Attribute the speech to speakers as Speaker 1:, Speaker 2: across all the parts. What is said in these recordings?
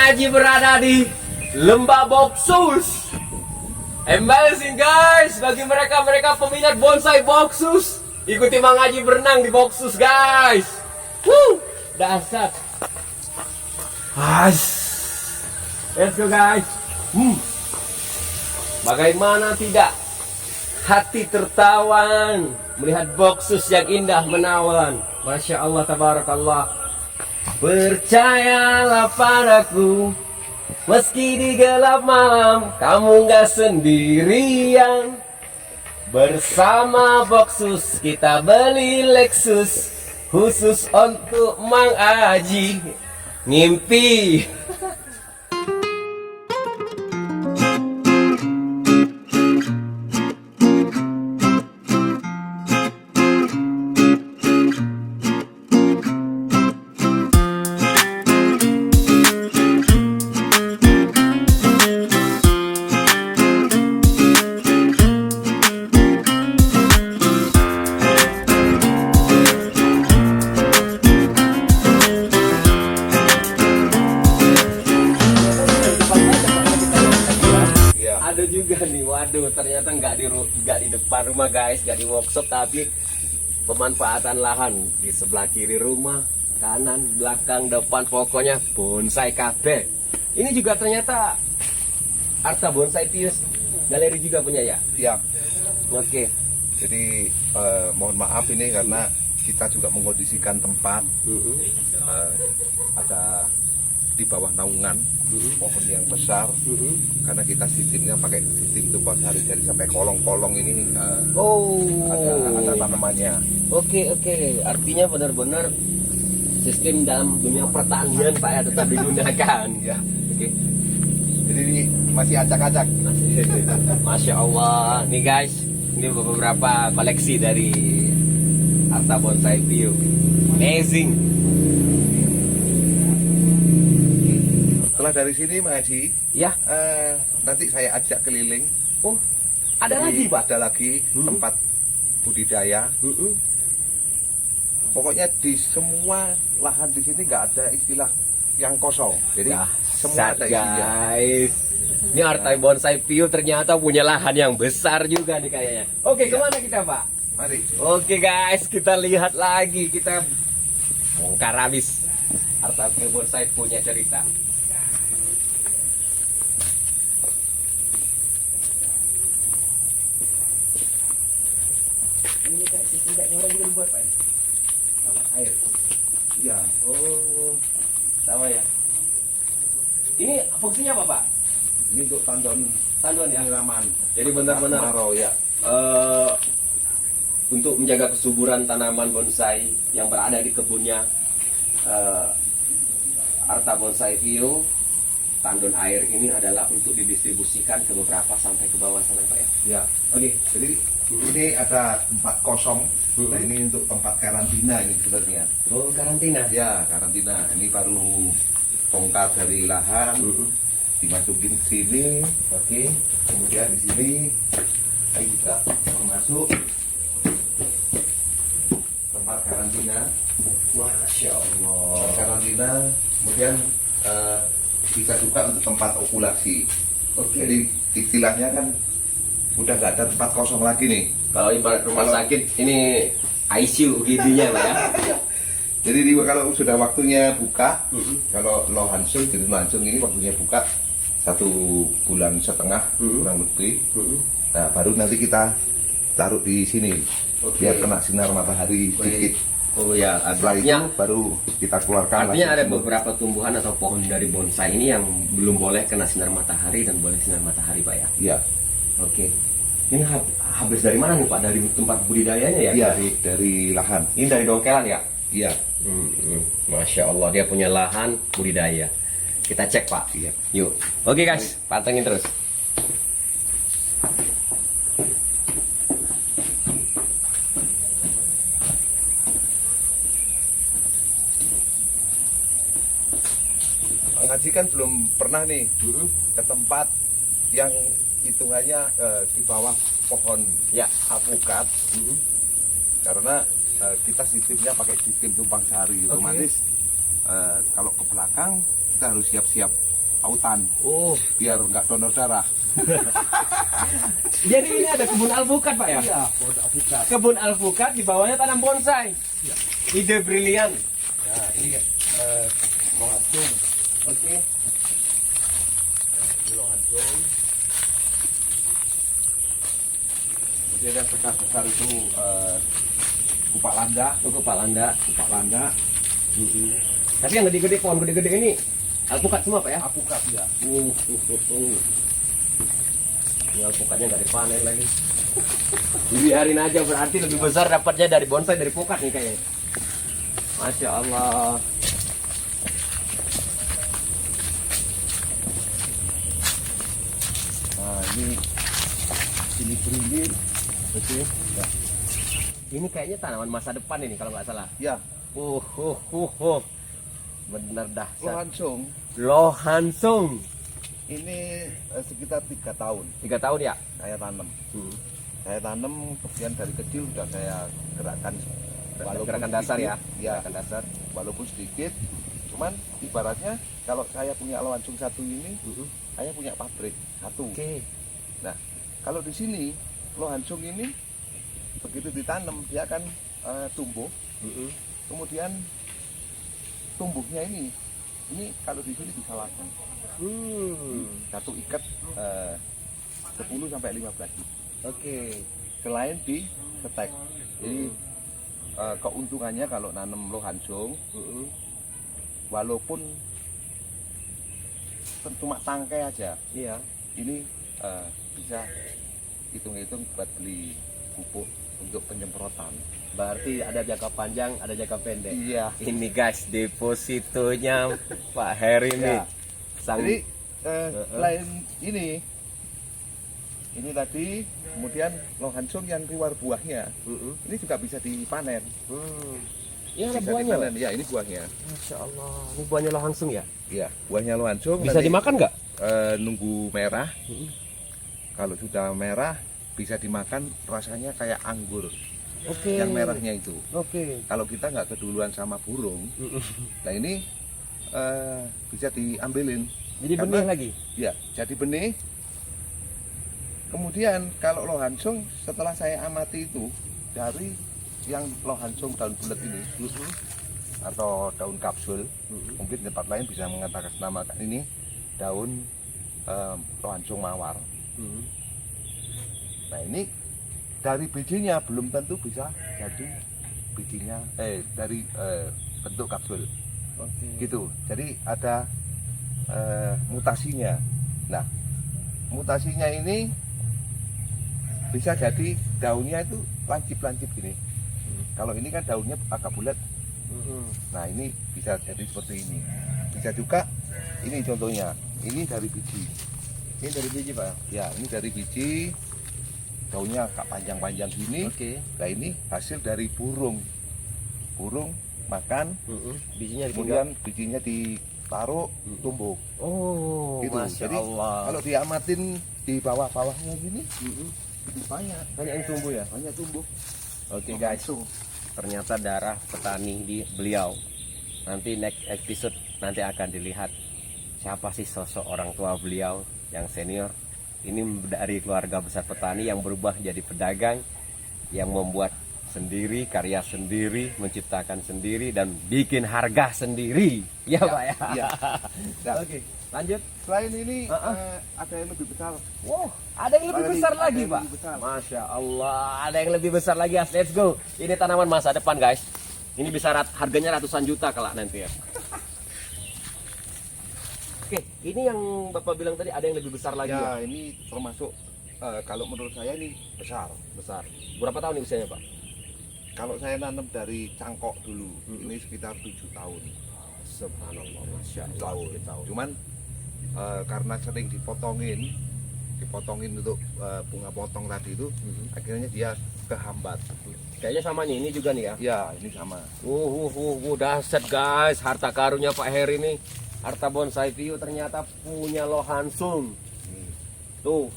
Speaker 1: Aji berada di Lembah Boksus. Amazing guys, bagi mereka peminat bonsai Boksus, ikuti Mang Aji berenang di Boksus guys. Dasar. Let's go guys. Bagaimana tidak hati tertawan melihat Boksus yang indah menawan. Masya Allah, tabarakallah. Percayalah padaku, meski di gelap malam kamu gak sendirian. Bersama Boksus kita beli Lexus khusus untuk Mang Aji ngimpi. Ada juga nih, waduh, ternyata nggak di depan rumah guys, nggak di workshop, tapi pemanfaatan lahan di sebelah kiri rumah, kanan, belakang, depan, pokoknya bonsai kabeh. Ini juga ternyata Arta Bonsai Pius Galeri juga punya ya?
Speaker 2: Ya.
Speaker 1: Oke.
Speaker 2: Jadi mohon maaf ini karena kita juga mengkondisikan tempat ada di bawah naungan pohon yang besar, karena kita sistemnya pakai sistem tumpang sari, jadi sampai kolong-kolong ini ada tanamannya.
Speaker 1: Oke, artinya benar-benar sistem dalam dunia pertanian Pak ya tetap digunakan ya. Oke.
Speaker 2: Jadi ini masih acak-acak.
Speaker 1: Masya Allah, nih guys, ini beberapa koleksi dari Arta Bonsai Pius. Amazing.
Speaker 2: Setelah dari sini Mas Haji,
Speaker 1: Ya.
Speaker 2: nanti saya ajak keliling.
Speaker 1: Oh, ada
Speaker 2: Jadi,
Speaker 1: lagi Pak?
Speaker 2: Ada lagi tempat budidaya. Pokoknya di semua lahan di sini nggak ada istilah yang kosong. Jadi semua ada isinya.
Speaker 1: Guys, ini Arta Bonsai Pius ternyata punya lahan yang besar juga nih kayaknya. Oke, kemana kita Pak?
Speaker 2: Mari.
Speaker 1: Oke guys, kita lihat lagi, kita bongkar habis. Arta Bonsai punya cerita. Ini kayak sistem kayak orang juga dibuat Pak ya? Apa? Air?
Speaker 2: Ya.
Speaker 1: Oh, sama ya. Ini fungsinya apa Pak?
Speaker 2: Ini untuk tandon
Speaker 1: Tanduan ya?
Speaker 2: penyiraman.
Speaker 1: Jadi benar-benar
Speaker 2: kemarau ya.
Speaker 1: Untuk menjaga kesuburan tanaman bonsai yang berada di kebunnya Arta Bonsai Pius, tandon air ini adalah untuk didistribusikan ke beberapa sampai ke bawah sana Pak ya?
Speaker 2: Ya.
Speaker 1: Oke.
Speaker 2: Jadi ini ada tempat kosong. Nah ini untuk tempat karantina ini sebenarnya.
Speaker 1: Oh, karantina?
Speaker 2: Ya, karantina. Ini baru bongkar dari lahan, dimasukin ke sini.
Speaker 1: Oke.
Speaker 2: Kemudian di sini ayo kita masuk tempat karantina.
Speaker 1: Masya Allah.
Speaker 2: Tempat karantina. Kemudian bisa juga untuk tempat okulasi.
Speaker 1: Oke.
Speaker 2: Jadi istilahnya kan udah nggak ada tempat kosong lagi nih.
Speaker 1: Kalau ibarat rumah sakit ini ICU UGD-nya Pak ya?
Speaker 2: Jadi kalau sudah waktunya buka, kalau Lo Hansung, jadi Lo Hansung ini waktunya buka 1,5 bulan kurang lebih. Nah baru nanti kita taruh di sini, biar kena sinar matahari sedikit.
Speaker 1: Oh ya,
Speaker 2: Setelah itu baru kita keluarkan.
Speaker 1: artinya ada beberapa tumbuhan atau pohon dari bonsai ini yang belum boleh kena sinar matahari dan boleh sinar matahari Pak ya?
Speaker 2: Iya.
Speaker 1: Oke. Ini habis dari mana nih Pak? Dari tempat budidayanya ya?
Speaker 2: Iya, dari lahan.
Speaker 1: Ini dari dongkelan ya?
Speaker 2: Iya.
Speaker 1: Masya Allah, dia punya lahan budidaya. Kita cek Pak.
Speaker 2: Iya.
Speaker 1: Yuk. Oke guys, pantengin terus.
Speaker 2: Bang Haji kan belum pernah nih ke tempat yang hitungannya di bawah pohon
Speaker 1: Ya.
Speaker 2: alpukat, karena kita sistemnya pakai sistem tumpang sari. Otomatis kalau ke belakang kita harus siap-siap autan
Speaker 1: Oh,
Speaker 2: biar nggak donor darah.
Speaker 1: jadi ini ada kebun alpukat Pak ya?
Speaker 2: Iya, produk alpukat.
Speaker 1: Kebun alpukat di bawahnya tanam bonsai.
Speaker 2: Iya.
Speaker 1: Ide brilian.
Speaker 2: Nah, ini lohansung.
Speaker 1: Oke.
Speaker 2: Ini lohansung. Kemudian yang besar-besar itu kupak landa.
Speaker 1: Untuk Pak Landa.
Speaker 2: Kupak landa.
Speaker 1: Tapi yang gede-gede, pohon gede-gede ini alpukat semua Pak ya?
Speaker 2: Alpukat ya.
Speaker 1: Ini alpukatnya nggak dipanen lagi. Dibiarin aja, berarti lebih besar dapatnya dari bonsai dari pukat nih kayaknya. Masya Allah.
Speaker 2: Nah, ini berimbing.
Speaker 1: Oke. Ya. Ini kayaknya tanaman masa depan ini kalau nggak salah.
Speaker 2: Ya,
Speaker 1: Bener dahsyat.
Speaker 2: lohansung
Speaker 1: Lohansung.
Speaker 2: ini sekitar 3 tahun
Speaker 1: 3 tahun ya?
Speaker 2: saya tanam.
Speaker 1: Hmm.
Speaker 2: Saya tanam, kemudian dari kecil sudah saya gerakkan.
Speaker 1: Gerakan dasar ya?
Speaker 2: Ya,
Speaker 1: Gerakan dasar.
Speaker 2: walaupun sedikit. Cuman ibaratnya kalau saya punya lohansung satu ini, saya punya pabrik satu.
Speaker 1: Oke.
Speaker 2: Nah, kalau di sini lohansung ini begitu ditanam dia akan tumbuh. Kemudian tumbuhnya ini kalau di sini bisa laku. Satu ikat 10 sampai 15 gitu.
Speaker 1: Oke.
Speaker 2: Selain di setek. Jadi keuntungannya kalau nanam lohansung, walaupun cuma tangkai aja,
Speaker 1: Iya.
Speaker 2: ini bisa hitung-hitung buat beli pupuk untuk penyemprotan.
Speaker 1: Berarti ada jangka panjang, ada jangka pendek.
Speaker 2: Iya.
Speaker 1: Ini guys, depositonya Pak Heri nih.
Speaker 2: Ya.
Speaker 1: Sang
Speaker 2: Jadi selain ini tadi, kemudian lohansung yang keluar buahnya, ini juga bisa dipanen.
Speaker 1: Ini ada
Speaker 2: Bisa
Speaker 1: buahnya,
Speaker 2: dipanen.
Speaker 1: Pak?
Speaker 2: Ya, ini buahnya.
Speaker 1: Masya Allah. Ini buahnya langsung ya?
Speaker 2: Iya, buahnya lohansung.
Speaker 1: Bisa
Speaker 2: nanti,
Speaker 1: dimakan nggak?
Speaker 2: nunggu merah. Kalau sudah merah bisa dimakan, rasanya kayak anggur.
Speaker 1: Oke.
Speaker 2: Yang merahnya itu.
Speaker 1: Oke.
Speaker 2: Kalau kita nggak keduluan sama burung, nah ini bisa diambilin.
Speaker 1: Jadi
Speaker 2: Karena-
Speaker 1: benih lagi?
Speaker 2: Ya, jadi benih. Kemudian kalau lohansung setelah saya amati itu dari yang lohansung daun bulat ini atau daun kapsul, mungkin tempat lain bisa mengatakan namakan ini daun lohansung mawar. Nah ini dari bijinya belum tentu bisa jadi bijinya dari bentuk kapsul.
Speaker 1: Oke.
Speaker 2: Gitu. Jadi ada mutasinya. Nah, mutasinya ini bisa jadi daunnya itu lancip-lancip gini. Kalau ini kan daunnya agak bulat. Nah, ini bisa jadi seperti ini. Bisa juga ini contohnya. Ini dari biji.
Speaker 1: Ini dari biji Pak?
Speaker 2: Ya, ini dari biji. Daunnya agak panjang-panjang gini.
Speaker 1: Oke.
Speaker 2: Nah, ini hasil dari burung. Burung makan,
Speaker 1: Bijinya
Speaker 2: kemudian bijinya ditaruh, tumbuh.
Speaker 1: Oh,
Speaker 2: Gitu.
Speaker 1: Masya
Speaker 2: Jadi
Speaker 1: Allah.
Speaker 2: kalau diamatin di bawah-bawahnya gini, itu banyak
Speaker 1: Banyak yang tumbuh ya?
Speaker 2: tumbuh.
Speaker 1: Oke guys, ternyata darah petani di beliau. Nanti next episode nanti akan dilihat siapa sih sosok orang tua beliau yang senior. Ini dari keluarga besar petani yang berubah jadi pedagang, yang membuat sendiri, karya sendiri, menciptakan sendiri dan bikin harga sendiri. Ya, Pak ya.
Speaker 2: Iya. Nah,
Speaker 1: Oke, lanjut.
Speaker 2: selain ini ada yang lebih besar.
Speaker 1: Wow, ada yang lebih
Speaker 2: Ada
Speaker 1: besar
Speaker 2: yang
Speaker 1: lagi, Pak.
Speaker 2: lebih besar.
Speaker 1: Masya Allah, ada yang lebih besar lagi. Let's go. Ini tanaman masa depan, guys. Ini bisa harganya ratusan juta kelak nanti ya. Oke, ini yang Bapak bilang tadi ada yang lebih besar lagi ya?
Speaker 2: Ya, ini termasuk kalau menurut saya ini besar.
Speaker 1: Besar. Berapa tahun ini usianya, Pak?
Speaker 2: Kalau saya nanam dari cangkok dulu, ini sekitar 7 tahun.
Speaker 1: Subhanallah, Masya Allah.
Speaker 2: Tahun. Cuman karena sering dipotongin untuk bunga potong tadi itu, akhirnya dia kehambat.
Speaker 1: Kayaknya sama nih, ini juga nih ya?
Speaker 2: Ya, ini sama.
Speaker 1: Dahsyat guys, harta karunnya Pak Heri nih. Harta bonsai View ternyata punya lohansung. Tuh.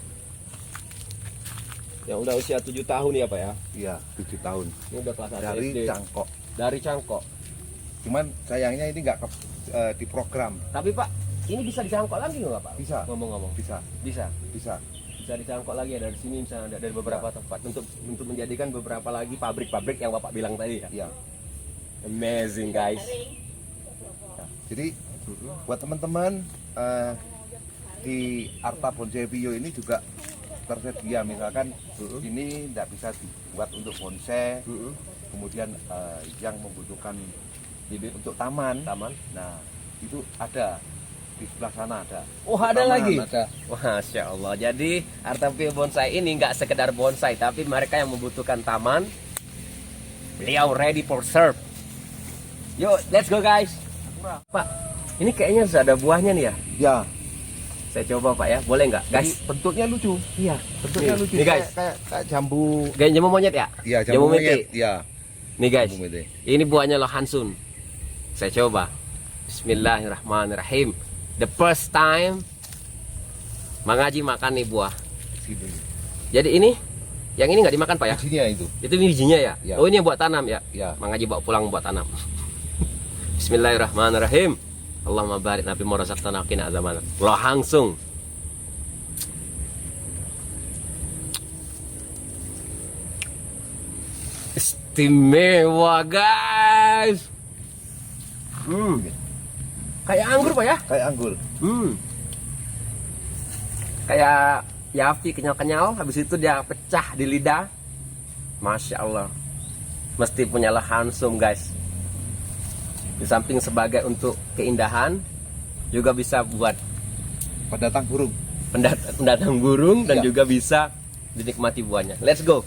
Speaker 1: Yang udah usia 7 tahun ya Pak ya?
Speaker 2: Iya, 7 tahun.
Speaker 1: Ini udah kelas 1
Speaker 2: Dari
Speaker 1: SD.
Speaker 2: cangkok.
Speaker 1: Dari cangkok.
Speaker 2: Cuman sayangnya ini nggak diprogram.
Speaker 1: Tapi Pak, ini bisa dicangkok lagi nggak Pak?
Speaker 2: Bisa.
Speaker 1: Ngomong-ngomong.
Speaker 2: Bisa.
Speaker 1: Bisa.
Speaker 2: Bisa.
Speaker 1: Bisa dicangkok lagi ya dari sini misalnya dari beberapa tempat untuk menjadikan beberapa lagi pabrik-pabrik yang Bapak bilang tadi ya.
Speaker 2: Iya.
Speaker 1: Amazing guys.
Speaker 2: Jadi buat teman-teman di Arta Bonsai Bio ini juga tersedia, misalkan ini tidak bisa dibuat untuk bonsai, kemudian yang membutuhkan bibit untuk taman. Nah itu ada di sebelah sana ada.
Speaker 1: Oh ada
Speaker 2: Taman,
Speaker 1: lagi.
Speaker 2: Ada.
Speaker 1: Masya Allah. Jadi Arta Bio Bonsai ini nggak sekedar bonsai, tapi mereka yang membutuhkan taman, beliau ready for serve. Yuk, let's go guys. Pak, ini kayaknya sudah ada buahnya nih ya.
Speaker 2: Ya.
Speaker 1: Saya coba Pak ya, boleh nggak guys?
Speaker 2: Jadi bentuknya lucu.
Speaker 1: Iya,
Speaker 2: Bentuknya lucu.
Speaker 1: Nih guys,
Speaker 2: Kayak jambu.
Speaker 1: kayak jambu monyet ya?
Speaker 2: Iya, jambu monyet. Iya.
Speaker 1: Nih guys,
Speaker 2: Jambu mete.
Speaker 1: ini buahnya loh Hansun. Saya coba. Bismillahirrahmanirrahim. The first time mengaji makan nih buah.
Speaker 2: Sini.
Speaker 1: Jadi ini, yang ini nggak dimakan Pak ya?
Speaker 2: Bijinya itu.
Speaker 1: Itu bijinya ya?
Speaker 2: Ya.
Speaker 1: Oh ini yang buat tanam ya?
Speaker 2: Ya.
Speaker 1: Mengaji bawa pulang buat tanam. Bismillahirrahmanirrahim. Allahumma barik nabi morazaqtana qina azaban. Loh langsung. Istimewa guys. Kayak anggur Pak ya?
Speaker 2: Kayak anggur.
Speaker 1: Kayak yafi kenyal-kenyal, habis itu dia pecah di lidah. Masya Allah. Mesti punya lahansum guys. Di samping sebagai untuk keindahan, juga bisa buat
Speaker 2: Pendatang burung.
Speaker 1: pendatang burung dan
Speaker 2: Ya.
Speaker 1: juga bisa dinikmati buahnya. Let's go.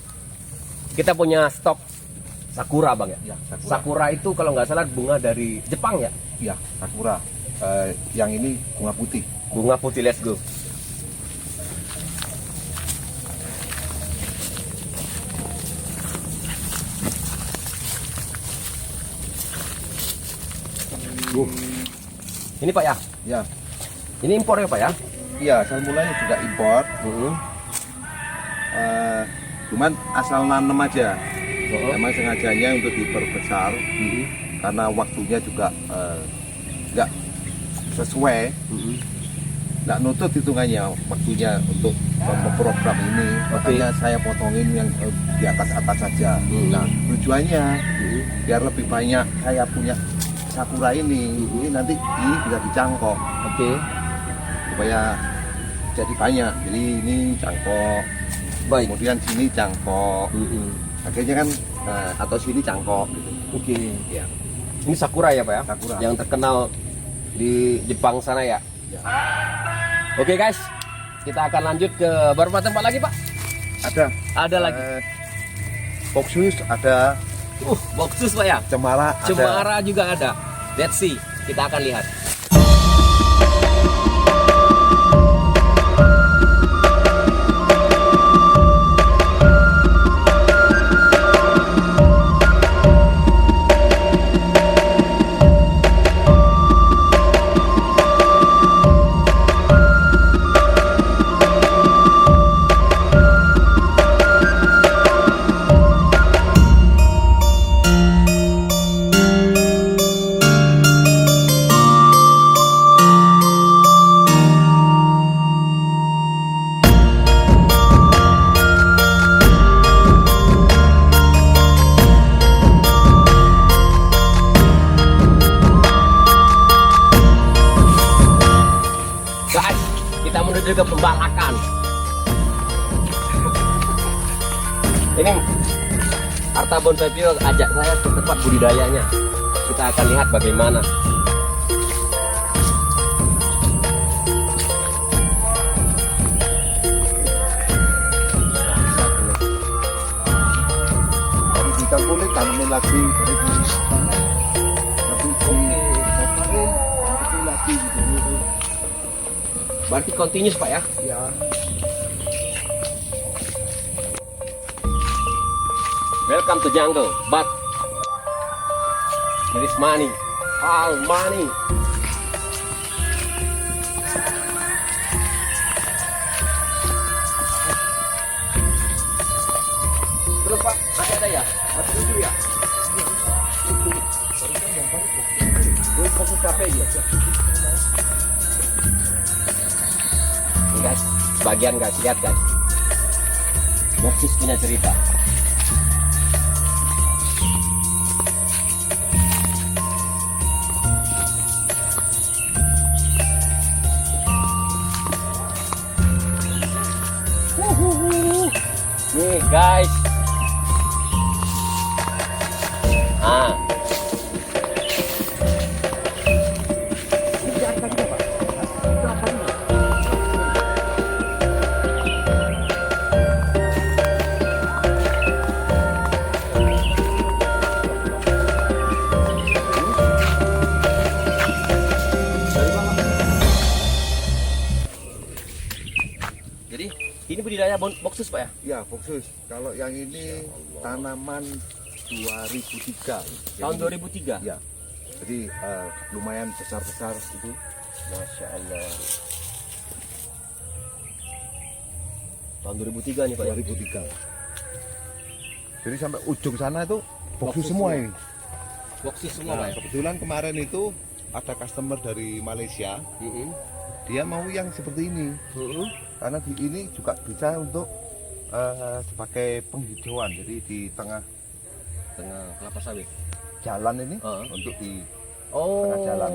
Speaker 1: Kita punya stok sakura Bang ya?
Speaker 2: Ya, sakura.
Speaker 1: Sakura itu kalau nggak salah bunga dari Jepang ya?
Speaker 2: Iya, sakura. Yang ini bunga putih.
Speaker 1: Bunga putih, let's go. Ini Pak ya?
Speaker 2: Ya.
Speaker 1: Ini impor ya Pak ya?
Speaker 2: Iya, asal mulanya juga impor. Cuman asal nanem aja. Memang sengajanya untuk diperbesar karena waktunya juga nggak sesuai, nggak nutut hitungannya waktunya untuk memprogram ini. Makanya saya potongin yang di atas saja. Nah tujuannya biar lebih banyak saya punya sakura ini nanti ini bisa dicangkok.
Speaker 1: Oke.
Speaker 2: Supaya jadi banyak. Jadi ini cangkok.
Speaker 1: Baik.
Speaker 2: Kemudian sini cangkok. Akhirnya kan atau sini cangkok gitu.
Speaker 1: Oke.
Speaker 2: Ya.
Speaker 1: Ini sakura ya Pak ya?
Speaker 2: Sakura.
Speaker 1: Yang terkenal di Jepang sana ya?
Speaker 2: Ya.
Speaker 1: Oke guys, kita akan lanjut ke beberapa tempat lagi Pak. Ada lagi.
Speaker 2: Boksus ada,
Speaker 1: Boksus Pak ya?
Speaker 2: cemara ada.
Speaker 1: Cemara juga ada. Let's see, kita akan lihat. Guys, kita menuju ke pembalakan. Ini Arta Bonsai Bio ajak saya ke tempat budidayanya. Kita akan lihat bagaimana.
Speaker 2: Baru dicangkulin, tanamin lagi. Baru di lagi gitu.
Speaker 1: Berarti continuous Pak ya?
Speaker 2: Ya.
Speaker 1: Welcome to jungle, but there is money, all money. Terus Pak, masih ada ya? Masih lucu ya? Gue fokus kafe aja. sebagian guys, lihat guys. Boxus punya cerita. Nih guys. Jadi ini budidaya boxus Pak ya?
Speaker 2: Ya, Boxus. Kalau yang ini tanaman 2003.
Speaker 1: Tahun 2003?
Speaker 2: Ya. Jadi lumayan besar-besar gitu.
Speaker 1: Masya Allah. Tahun 2003 nih Pak ya?
Speaker 2: 2003. Jadi sampai ujung sana itu
Speaker 1: Boxus
Speaker 2: Boxus semua
Speaker 1: semua.
Speaker 2: ini.
Speaker 1: Boxus semua
Speaker 2: Nah,
Speaker 1: Pak ya?
Speaker 2: kebetulan kemarin itu ada customer dari Malaysia. Dia mau yang seperti ini. Karena di ini juga bisa untuk sebagai penghijauan. Jadi di tengah
Speaker 1: Kelapa sawit.
Speaker 2: jalan ini
Speaker 1: Heeh.
Speaker 2: untuk di
Speaker 1: Oh,
Speaker 2: jalan.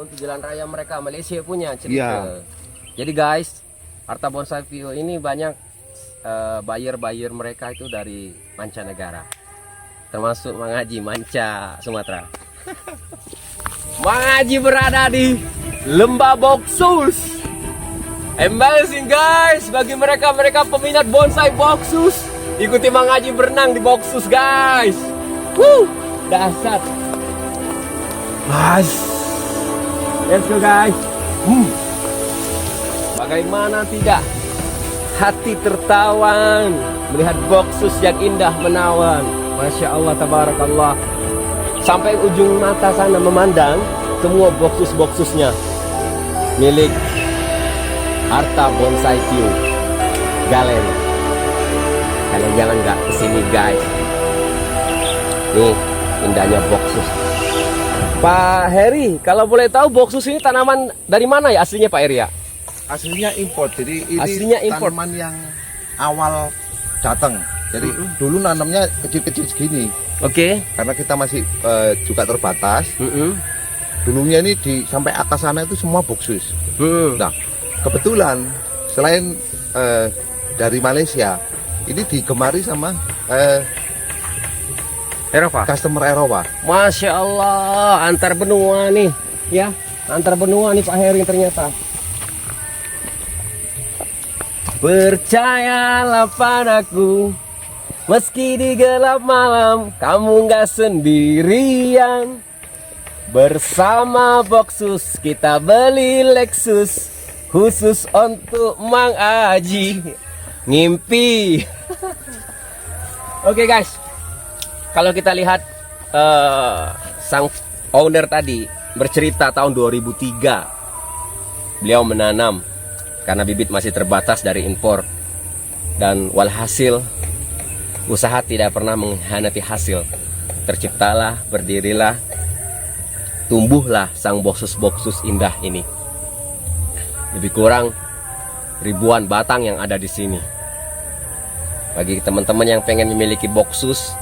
Speaker 1: untuk jalan raya mereka Malaysia punya cerita.
Speaker 2: Iya.
Speaker 1: Jadi guys, Arta Bonsai View ini banyak buyer mereka itu dari mancanegara, termasuk Mang Haji manca Sumatera. Mang Haji berada di Lembah Boxus. Amazing guys, bagi mereka peminat bonsai Boxus, ikuti Mang Haji berenang di Boxus guys. Dahsyat. Nice. Let's go guys. Bagaimana tidak hati tertawan melihat Boxus yang indah menawan. Masya Allah, tabarakallah. Sampai ujung mata sana memandang semua Boxusnya milik Arta Bonsai View Gallery. Kalian jangan nggak kesini guys. Nih indahnya Boxus. Pak Heri, kalau boleh tahu Boxus ini tanaman dari mana ya aslinya Pak Heri ya?
Speaker 2: aslinya import. Jadi ini
Speaker 1: Aslinya import.
Speaker 2: tanaman yang awal datang. Jadi dulu nanamnya kecil-kecil segini.
Speaker 1: Oke.
Speaker 2: Karena kita masih juga terbatas. Dulunya ini sampai atas sana itu semua Boxus. Nah, kebetulan selain dari Malaysia, ini digemari sama
Speaker 1: Eropa.
Speaker 2: customer Eropa.
Speaker 1: Masya Allah, antar benua nih, ya, antar benua nih Pak Heri ternyata. Percayalah padaku, meski di gelap malam, kamu nggak sendirian. Bersama Boxus kita beli Lexus, khusus untuk Mang Haji ngimpi. Oke guys, kalau kita lihat sang owner tadi bercerita tahun 2003 beliau menanam karena bibit masih terbatas dari impor, dan walhasil usaha tidak pernah mengkhianati hasil. Terciptalah, berdirilah, tumbuhlah sang Boxus indah ini. Lebih kurang ribuan batang yang ada di sini. Bagi teman-teman yang pengen memiliki Boxus,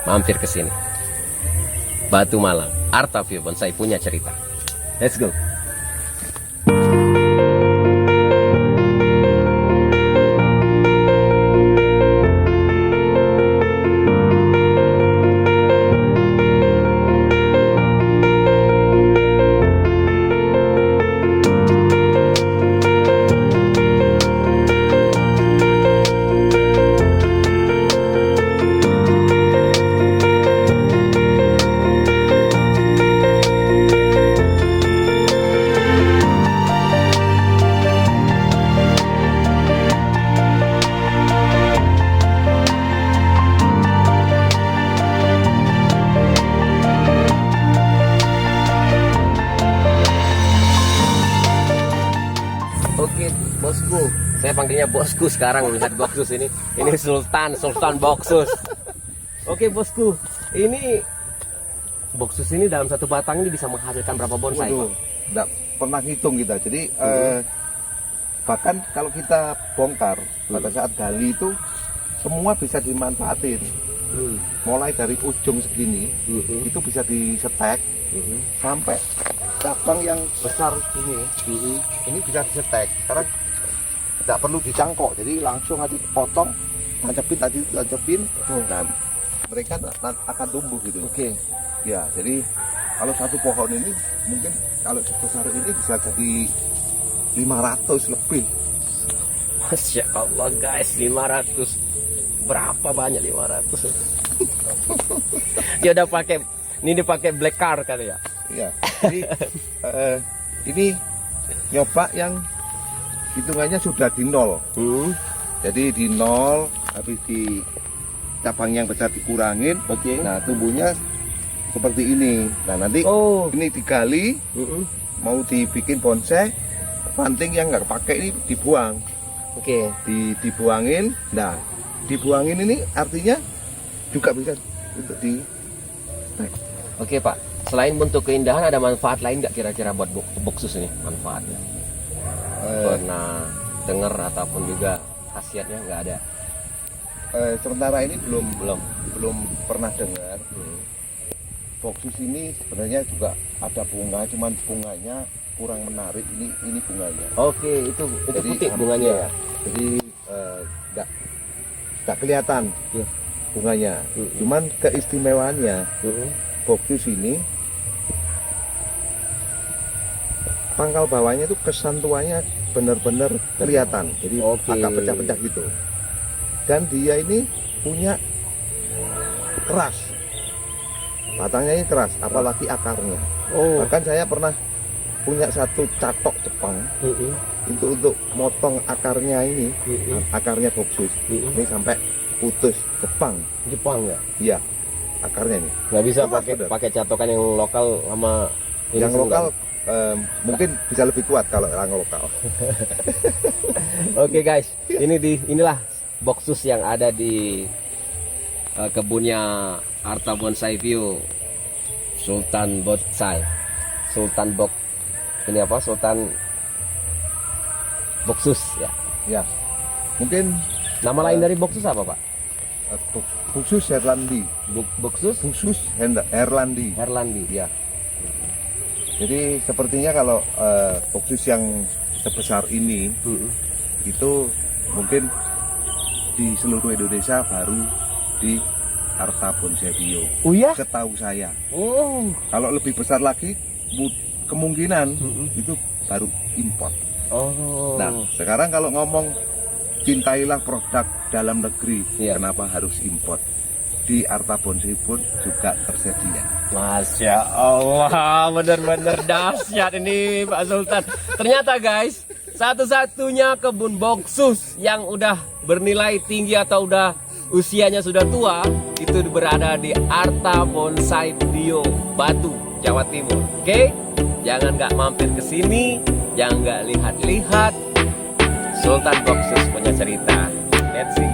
Speaker 1: mampir ke sini. Batu Malang, Arta View Bonsai punya cerita. Let's go. Oke bosku, saya panggilnya bosku sekarang melihat Boxus ini. Ini Sultan Boxus. Oke bosku, ini Boxus ini dalam satu batang ini bisa menghasilkan berapa bonsai?
Speaker 2: Waduh, nggak pernah ngitung kita. Jadi Bahkan kalau kita bongkar pada saat gali itu semua bisa dimanfaatin. Mulai dari ujung segini itu bisa disetek sampai cabang yang besar ini bisa disetek karena tidak perlu dicangkok, jadi langsung aja potong, tancapin. Nah, mereka akan tumbuh gitu.
Speaker 1: Oke.
Speaker 2: Ya, jadi kalau satu pohon ini mungkin kalau sebesar ini bisa jadi 500 lebih.
Speaker 1: Masya Allah guys, 500. Berapa banyak 500? Dia udah pakai, ini dipakai black car kali ya.
Speaker 2: Ya, jadi ini nyoba yang hitungannya sudah di nol. Jadi di nol, habis di cabang yang besar dikurangin.
Speaker 1: Oke.
Speaker 2: Nah, tumbuhnya seperti ini. Nah, nanti ini digali, mau dibikin bonsai, ranting yang nggak pakai ini dibuang.
Speaker 1: Oke.
Speaker 2: Dibuangin. Nah, dibuangin ini artinya juga bisa untuk di.
Speaker 1: Oke Pak, selain bentuk keindahan ada manfaat lain nggak kira-kira buat Boxus ini manfaatnya? Pernah dengar ataupun juga khasiatnya nggak ada?
Speaker 2: Sementara ini belum pernah dengar. Boxus ini sebenarnya juga ada bunga, cuman bunganya kurang menarik. Ini bunganya.
Speaker 1: Oke, itu putih bunganya ya.
Speaker 2: Jadi nggak kelihatan bunganya. Cuman keistimewaannya Boxus ini pangkal bawahnya itu kesantuannya benar-benar kelihatan. Jadi agak pecah-pecah gitu. Dan dia ini punya keras. Batangnya ini keras, apalagi akarnya. Bahkan saya pernah punya satu catok Jepang itu untuk motong akarnya ini, akarnya Boxus ini sampai putus Jepang
Speaker 1: ya?
Speaker 2: Iya, akarnya ini.
Speaker 1: Nggak bisa pakai catokan yang lokal sama
Speaker 2: yang lokal mungkin bisa lebih kuat kalau yang lokal.
Speaker 1: Oke guys, inilah Boxus yang ada di kebunnya Arta Bonsai View Sultan Boxus ya.
Speaker 2: Ya, mungkin
Speaker 1: nama lain dari Boxus apa Pak?
Speaker 2: Boxus Herlandi. Boxus Herlandi. Ya. Jadi sepertinya kalau Boxus yang sebesar ini itu mungkin di seluruh Indonesia baru di Arta Bonsai View.
Speaker 1: Oh ya?
Speaker 2: Setahu saya. Kalau lebih besar lagi kemungkinan itu baru import. Nah, sekarang kalau ngomong cintailah produk dalam negeri, kenapa harus import? Di Arta Bonsai pun juga tersedia.
Speaker 1: Masya Allah, benar-benar dahsyat ini Pak Sultan. Ternyata guys, satu-satunya kebun Boxus yang udah bernilai tinggi atau udah usianya sudah tua itu berada di Arta Bonsai View Batu, Jawa Timur. Oke, jangan nggak mampir ke sini, jangan nggak lihat-lihat. Sultan Boxus punya cerita. Let's see.